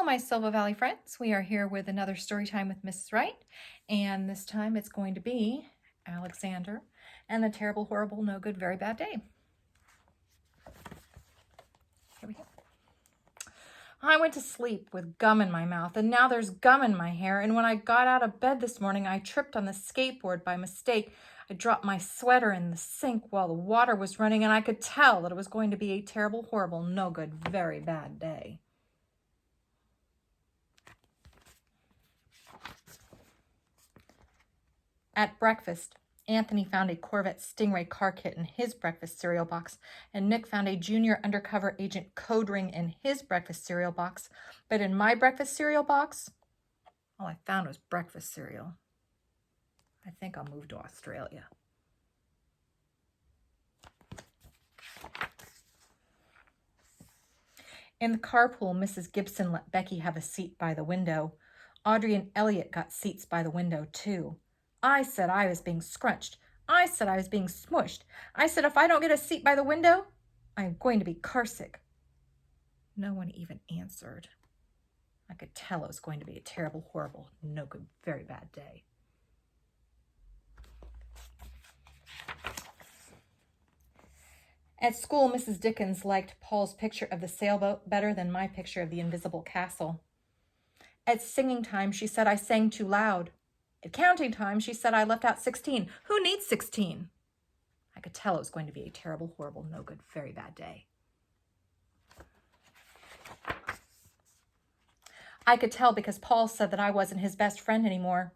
my Silva Valley friends. We are here with another story time with Mrs. Wright, and this time it's going to be Alexander and the Terrible, Horrible, No Good, Very Bad Day. Here we go. I went to sleep with gum in my mouth, and now there's gum in my hair, and when I got out of bed this morning, I tripped on the skateboard by mistake. I dropped my sweater in the sink while the water was running, and I could tell that it was going to be a terrible, horrible, no good, very bad day. At breakfast, Anthony found a Corvette Stingray car kit in his breakfast cereal box, and Nick found a junior undercover agent code ring in his breakfast cereal box. But in my breakfast cereal box, all I found was breakfast cereal. I think I'll move to Australia. In the carpool, Mrs. Gibson let Becky have a seat by the window. Audrey and Elliot got seats by the window, too. I said I was being scrunched. I said I was being smushed. I said if I don't get a seat by the window, I'm going to be carsick. No one even answered. I could tell it was going to be a terrible, horrible, no good, very bad day. At school, Mrs. Dickens liked Paul's picture of the sailboat better than my picture of the invisible castle. At singing time, she said I sang too loud. At counting time, she said I left out 16. Who needs 16? I could tell it was going to be a terrible, horrible, no good, very bad day. I could tell because Paul said that I wasn't his best friend anymore.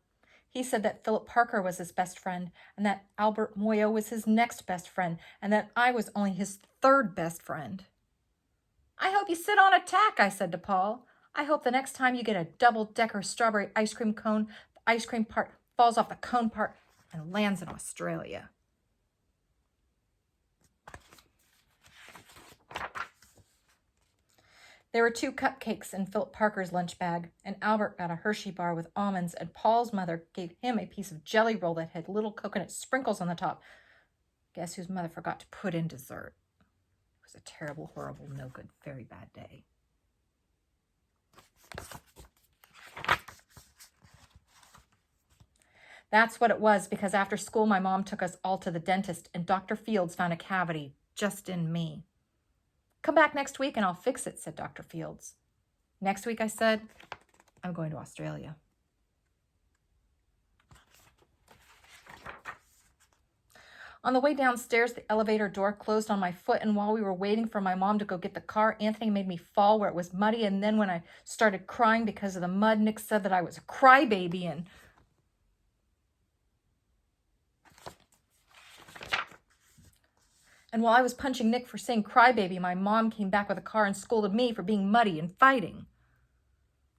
He said that Philip Parker was his best friend, and that Albert Moyo was his next best friend, and that I was only his third best friend. I hope you sit on a tack, I said to Paul. I hope the next time you get a double-decker strawberry ice cream cone, the ice cream part falls off the cone part and lands in Australia. There were 2 cupcakes in Philip Parker's lunch bag, and Albert got a Hershey bar with almonds, and Paul's mother gave him a piece of jelly roll that had little coconut sprinkles on the top. Guess whose mother forgot to put in dessert? It was a terrible, horrible, no good, very bad day. That's what it was, because after school my mom took us all to the dentist, and Dr. Fields found a cavity just in me. Come back next week and I'll fix it, said Dr. Fields. Next week, I said, I'm going to Australia. On the way downstairs, the elevator door closed on my foot, and while we were waiting for my mom to go get the car, Anthony made me fall where it was muddy, and then when I started crying because of the mud, Nick said that I was a crybaby, and while I was punching Nick for saying crybaby, my mom came back with a car and scolded me for being muddy and fighting.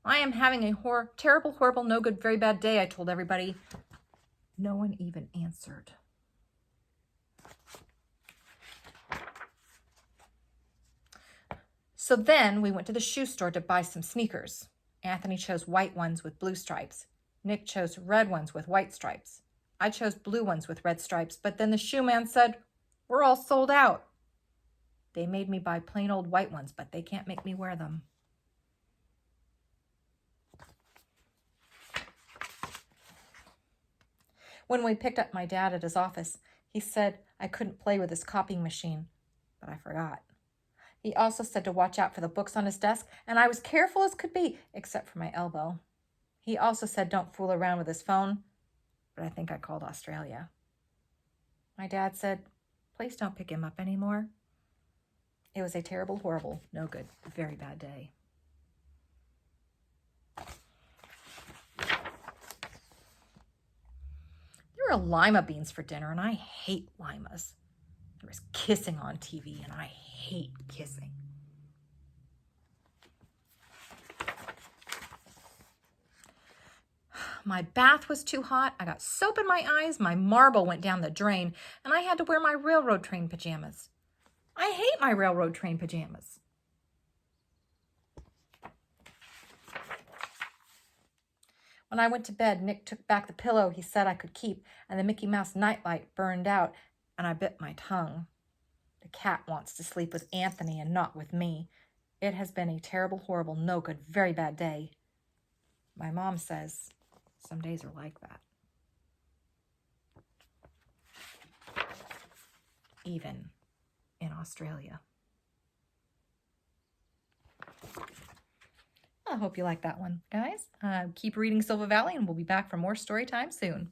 I am having a terrible, horrible, no good, very bad day, I told everybody. No one even answered. So then we went to the shoe store to buy some sneakers. Anthony chose white ones with blue stripes. Nick chose red ones with white stripes. I chose blue ones with red stripes, but then the shoe man said, we're all sold out. They made me buy plain old white ones, but they can't make me wear them. When we picked up my dad at his office, he said I couldn't play with his copying machine, but I forgot. He also said to watch out for the books on his desk, and I was careful as could be, except for my elbow. He also said don't fool around with his phone, but I think I called Australia. My dad said, please don't pick him up anymore. It was a terrible, horrible, no good, very bad day. There were lima beans for dinner, and I hate limas. There was kissing on TV, and I hate kissing. My bath was too hot. I got soap in my eyes. My marble went down the drain, and I had to wear my railroad train pajamas. I hate my railroad train pajamas. When I went to bed, Nick took back the pillow he said I could keep, and the Mickey Mouse nightlight burned out, and I bit my tongue. The cat wants to sleep with Anthony and not with me. It has been a terrible, horrible, no good, very bad day. My mom says some days are like that. Even in Australia. I hope you like that one, guys. Keep reading Silva Valley, and we'll be back for more story time soon.